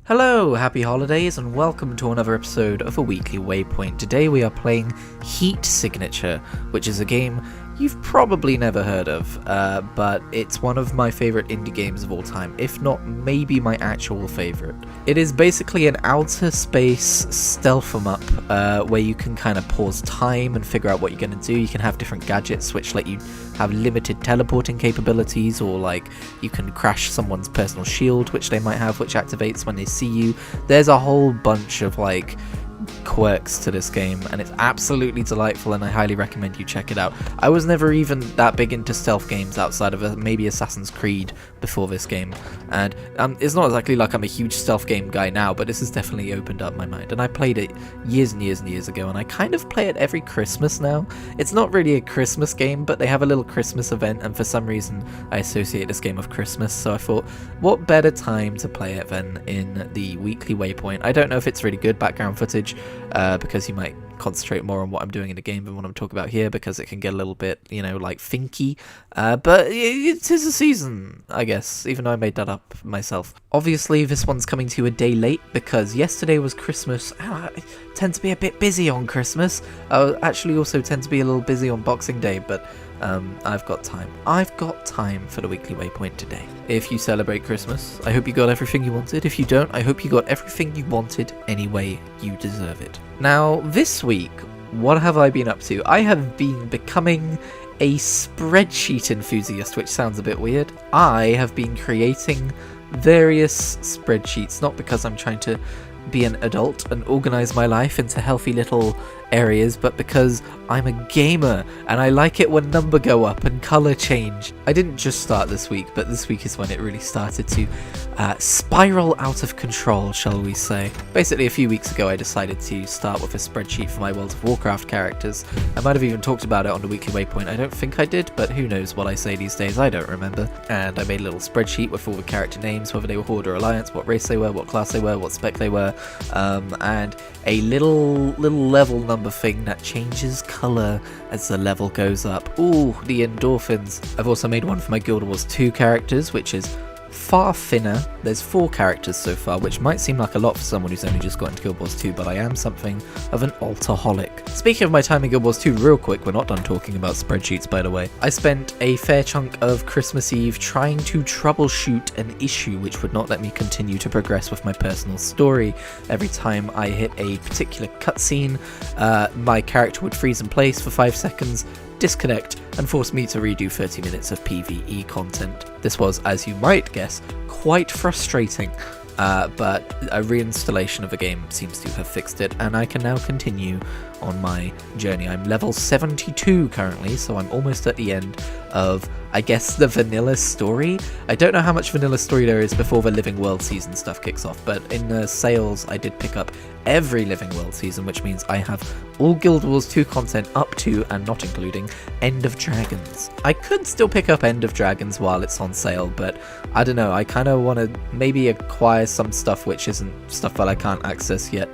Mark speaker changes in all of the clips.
Speaker 1: Hello, happy holidays, and welcome to another episode of a weekly Waypoint. Today we are playing Heat Signature, which is a game you've probably never heard of, but it's one of my favourite indie games of all time, if not maybe my actual favourite. It is basically an outer space stealth 'em up, where you can kind of pause time and figure out what you're going to do. You can have different gadgets which let you have limited teleporting capabilities, or like you can crash someone's personal shield, which they might have, which activates when they see you. There's a whole bunch of like quirks to this game, and it's absolutely delightful, and I highly recommend you check it out. I was never even that big into stealth games outside of maybe Assassin's Creed before this game, and it's not exactly like I'm a huge stealth game guy now, but this has definitely opened up my mind, and I played it years and years and years ago, and I kind of play it every Christmas now. It's not really a Christmas game, but they have a little Christmas event, and for some reason I associate this game with Christmas, so I thought, what better time to play it than in the weekly Waypoint. I don't know if it's really good background footage, because you might concentrate more on what I'm doing in the game than what I'm talking about here, because it can get a little bit, like thinky, but it is a season, I guess, even though I made that up myself. Obviously this one's coming to you a day late because yesterday was Christmas. I tend to be a bit busy on Christmas. I actually also tend to be a little busy on Boxing Day, but I've got time. I've got time for the weekly Waypoint today. If you celebrate Christmas, I hope you got everything you wanted. If you don't, I hope you got everything you wanted anyway. You deserve it. Now, this week, what have I been up to? I have been becoming a spreadsheet enthusiast, which sounds a bit weird. I have been creating various spreadsheets, not because I'm trying to be an adult and organize my life into healthy little areas, but because I'm a gamer and I like it when numbers go up and color change. I didn't just start this week, but this week is when it really started to spiral out of control, shall we say. Basically, a few weeks ago I decided to start with a spreadsheet for my World of Warcraft characters. I might have even talked about it on the weekly Waypoint. I don't think I did, but who knows what I say these days, I don't remember. And I made a little spreadsheet with all the character names, whether they were Horde or Alliance, what race they were, what class they were, what spec they were, and a little level number thing that changes colour as the level goes up. Ooh, the endorphins. I've also made one for my Guild Wars 2 characters, which is far thinner. There's 4 characters so far, which might seem like a lot for someone who's only just got into Guild Wars 2, but I am something of an altaholic. Speaking of my time in Guild Wars 2 real quick, we're not done talking about spreadsheets by the way. I spent a fair chunk of Christmas Eve trying to troubleshoot an issue which would not let me continue to progress with my personal story. Every time I hit a particular cutscene, my character would freeze in place for 5 seconds, disconnect, and force me to redo 30 minutes of PvE content. This was, as you might guess, quite frustrating, but a reinstallation of the game seems to have fixed it, and I can now continue on my journey. I'm level 72 currently, so I'm almost at the end of, I guess, the vanilla story. I don't know how much vanilla story there is before the Living World season stuff kicks off, but in the sales I did pick up every Living World season, which means I have all Guild Wars 2 content up to, and not including, End of Dragons. I could still pick up End of Dragons while it's on sale, but I don't know, I kind of want to maybe acquire some stuff which isn't stuff that I can't access yet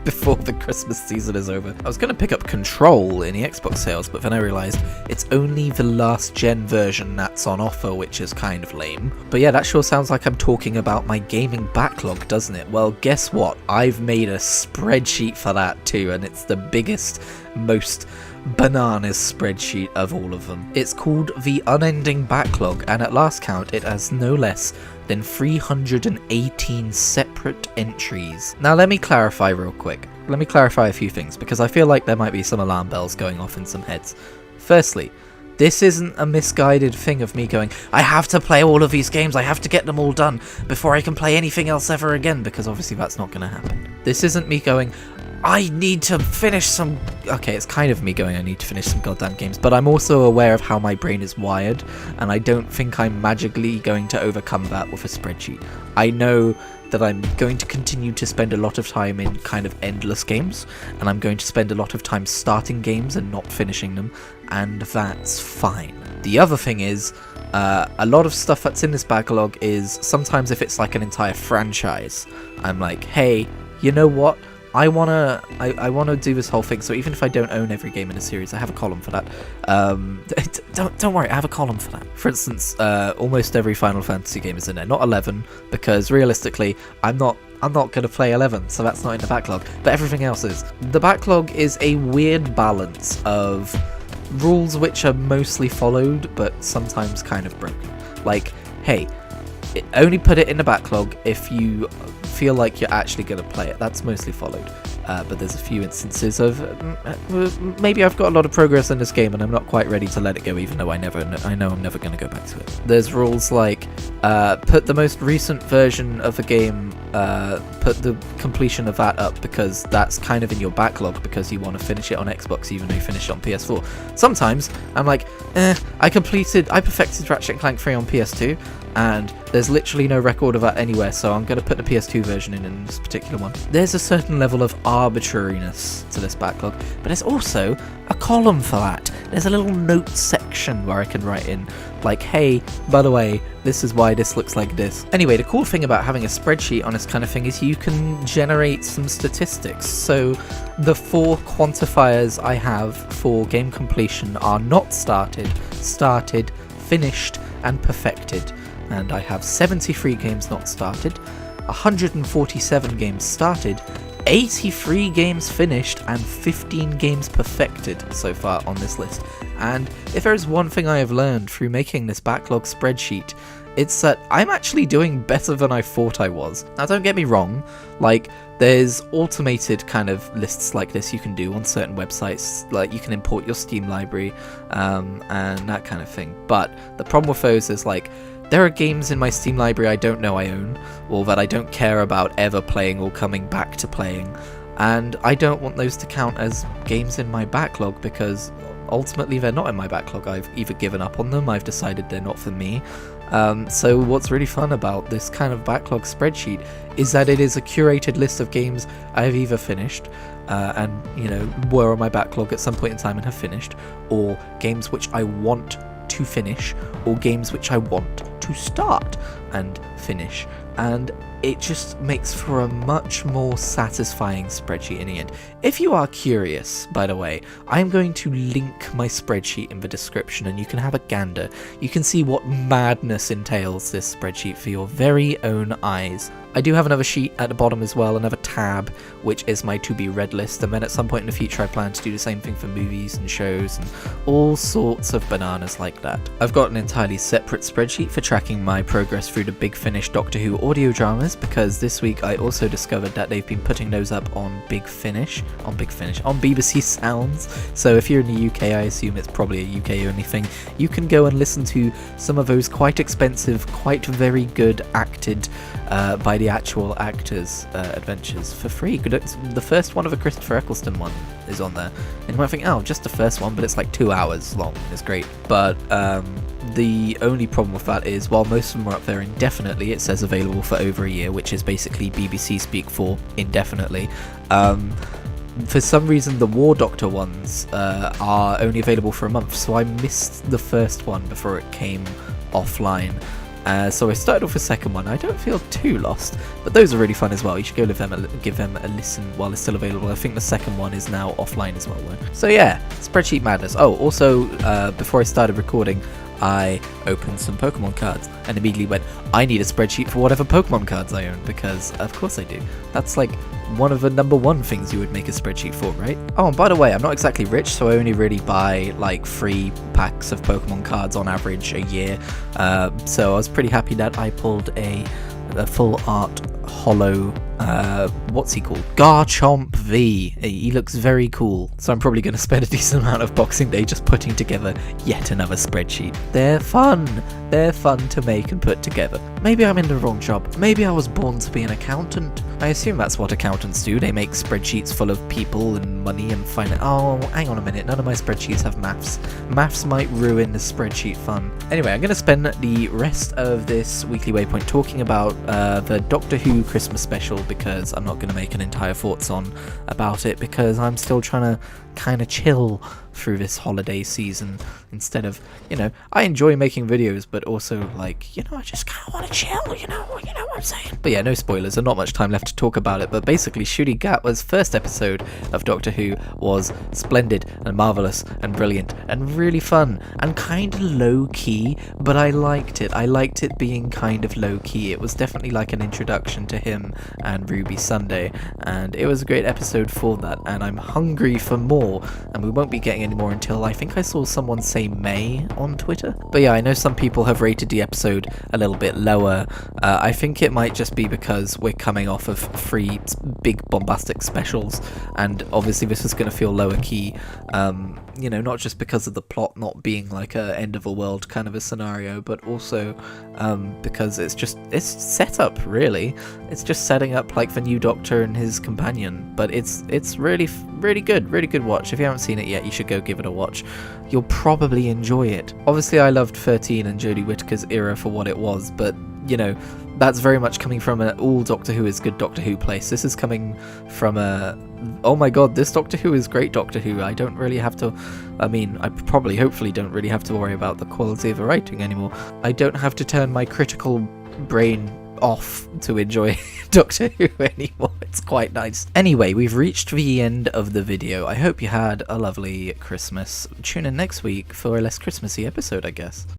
Speaker 1: before the Christmas season is over. I was going to pick up Control in the Xbox sales, but then I realised it's only the last gen version that's on offer, which is kind of lame. But yeah, that sure sounds like I'm talking about my gaming backlog, doesn't it? Well, guess what? I've made a spreadsheet for that too, and it's the biggest, most bananas spreadsheet of all of them. It's called the Unending Backlog, and at last count it has no less than 318 separate entries. Now let me clarify real quick. Let me clarify a few things, because I feel like there might be some alarm bells going off in some heads. Firstly, this isn't a misguided thing of me going, I have to play all of these games, I have to get them all done before I can play anything else ever again, because obviously that's not going to happen. This isn't me going, I need to finish some... Okay, it's kind of me going, I need to finish some goddamn games, but I'm also aware of how my brain is wired, and I don't think I'm magically going to overcome that with a spreadsheet. I know that I'm going to continue to spend a lot of time in kind of endless games, and I'm going to spend a lot of time starting games and not finishing them, and that's fine. The other thing is, a lot of stuff that's in this backlog is, sometimes if it's like an entire franchise, I'm like, hey, you know what? I wanna do this whole thing. So even if I don't own every game in a series, I have a column for that. Don't worry, I have a column for that. For instance, almost every Final Fantasy game is in there. Not 11, because realistically, I'm not going to play 11, so that's not in the backlog, but everything else is. The backlog is a weird balance of rules which are mostly followed, but sometimes kind of broken. Like, hey, only put it in the backlog if you feel like you're actually going to play it. That's mostly followed. But there's a few instances of maybe I've got a lot of progress in this game and I'm not quite ready to let it go, even though I know I'm never going to go back to it. There's rules like put the most recent version of a game, put the completion of that up, because that's kind of in your backlog because you want to finish it on Xbox even though you finished it on PS4. Sometimes I'm like, I perfected Ratchet & Clank 3 on PS2, and there's literally no record of that anywhere, so I'm going to put the PS2 version in this particular one. There's a certain level of arbitrariness to this backlog, but there's also a column for that. There's a little notes section where I can write in, like, hey, by the way, this is why this looks like this. Anyway, the cool thing about having a spreadsheet on this kind of thing is you can generate some statistics. So the 4 quantifiers I have for game completion are not started, finished, and perfected. And I have 73 games not started, 147 games started, 83 games finished, and 15 games perfected so far on this list. And if there is one thing I have learned through making this backlog spreadsheet, it's that I'm actually doing better than I thought I was. Now, don't get me wrong, like, there's automated kind of lists like this you can do on certain websites, like you can import your Steam library, and that kind of thing. But the problem with those is, like, there are games in my Steam library I don't know I own, or that I don't care about ever playing or coming back to playing, and I don't want those to count as games in my backlog, because ultimately they're not in my backlog. I've either given up on them, I've decided they're not for me. So what's really fun about this kind of backlog spreadsheet is that it is a curated list of games I've either finished, and, you know, were on my backlog at some point in time and have finished, or games which I want to finish, or games which I want to start and finish, and it just makes for a much more satisfying spreadsheet in the end. If you are curious, by the way, I'm going to link my spreadsheet in the description and you can have a gander. You can see what madness entails this spreadsheet for your very own eyes. I do have another sheet at the bottom as well, another tab, which is my to-be read list, and then at some point in the future I plan to do the same thing for movies and shows and all sorts of bananas like that. I've got an entirely separate spreadsheet for tracking my progress through the Big Finish Doctor Who audio dramas, because this week I also discovered that they've been putting those up on BBC Sounds. So if you're in the UK, I assume it's probably a UK only thing, you can go and listen to some of those quite expensive, quite very good acted by the actual actors' adventures for free. The first one of a Christopher Eccleston one is on there, and you might think, oh, just the first one, but it's like 2 hours long. It's great. But the only problem with that is, while most of them are up there indefinitely, it says available for over a year, which is basically BBC speak for indefinitely. For some reason, the War Doctor ones are only available for a month, so I missed the first one before it came offline. So I started off with the second one. I don't feel too lost, but those are really fun as well. You should go give them a listen while it's still available. I think the second one is now offline as well, though. So yeah, spreadsheet madness. Oh, also, before I started recording, I opened some Pokemon cards and immediately went, I need a spreadsheet for whatever Pokemon cards I own, because of course I do. That's like one of the number one things you would make a spreadsheet for, right? Oh, and by the way, I'm not exactly rich, so I only really buy like 3 packs of Pokemon cards on average a year. So I was pretty happy that I pulled a full art holo, what's he called? Garchomp V. He looks very cool, so I'm probably going to spend a decent amount of Boxing Day just putting together yet another spreadsheet. They're fun to make and put together. Maybe I'm in the wrong job. Maybe I was born to be an accountant. I assume that's what accountants do. They make spreadsheets full of people and money and finance. Oh, hang on a minute, none of my spreadsheets have maths. Maths might ruin the spreadsheet fun. Anyway, I'm going to spend the rest of this weekly Waypoint talking about the Doctor Who Christmas special, because I'm not going to make an entire thoughts on about it, because I'm still trying to kind of chill through this holiday season instead of, I enjoy making videos, but also like, I just kind of want to chill, you know what I'm saying? But yeah, no spoilers, there's not much time left to talk about it, but basically Ncuti Gatwa's first episode of Doctor Who was splendid and marvellous and brilliant and really fun and kind of low-key, but I liked it. I liked it being kind of low-key. It was definitely like an introduction to him and Ruby Sunday, and it was a great episode for that, and I'm hungry for more, and we won't be getting any more until I think I saw someone say May on Twitter. But yeah, I know some people have rated the episode a little bit lower. I think it might just be because we're coming off of 3 big bombastic specials, and obviously this is going to feel lower key, not just because of the plot not being like a end of a world kind of a scenario, but also because it's set up, really. It's just setting up like the new Doctor and his companion, but it's really good watch. If you haven't seen it yet, you should go give it a watch. You'll probably enjoy it. Obviously I loved 13 and Jodie Whittaker's era for what it was, but that's very much coming from an all Doctor Who is good Doctor Who place. This is coming from a, oh my god, this Doctor Who is great Doctor Who. I don't really have to, hopefully don't really have to worry about the quality of the writing anymore. I don't have to turn my critical brain off to enjoy Doctor Who anymore. It's quite nice. Anyway, we've reached the end of the video. I hope you had a lovely Christmas. Tune in next week for a less Christmassy episode, I guess.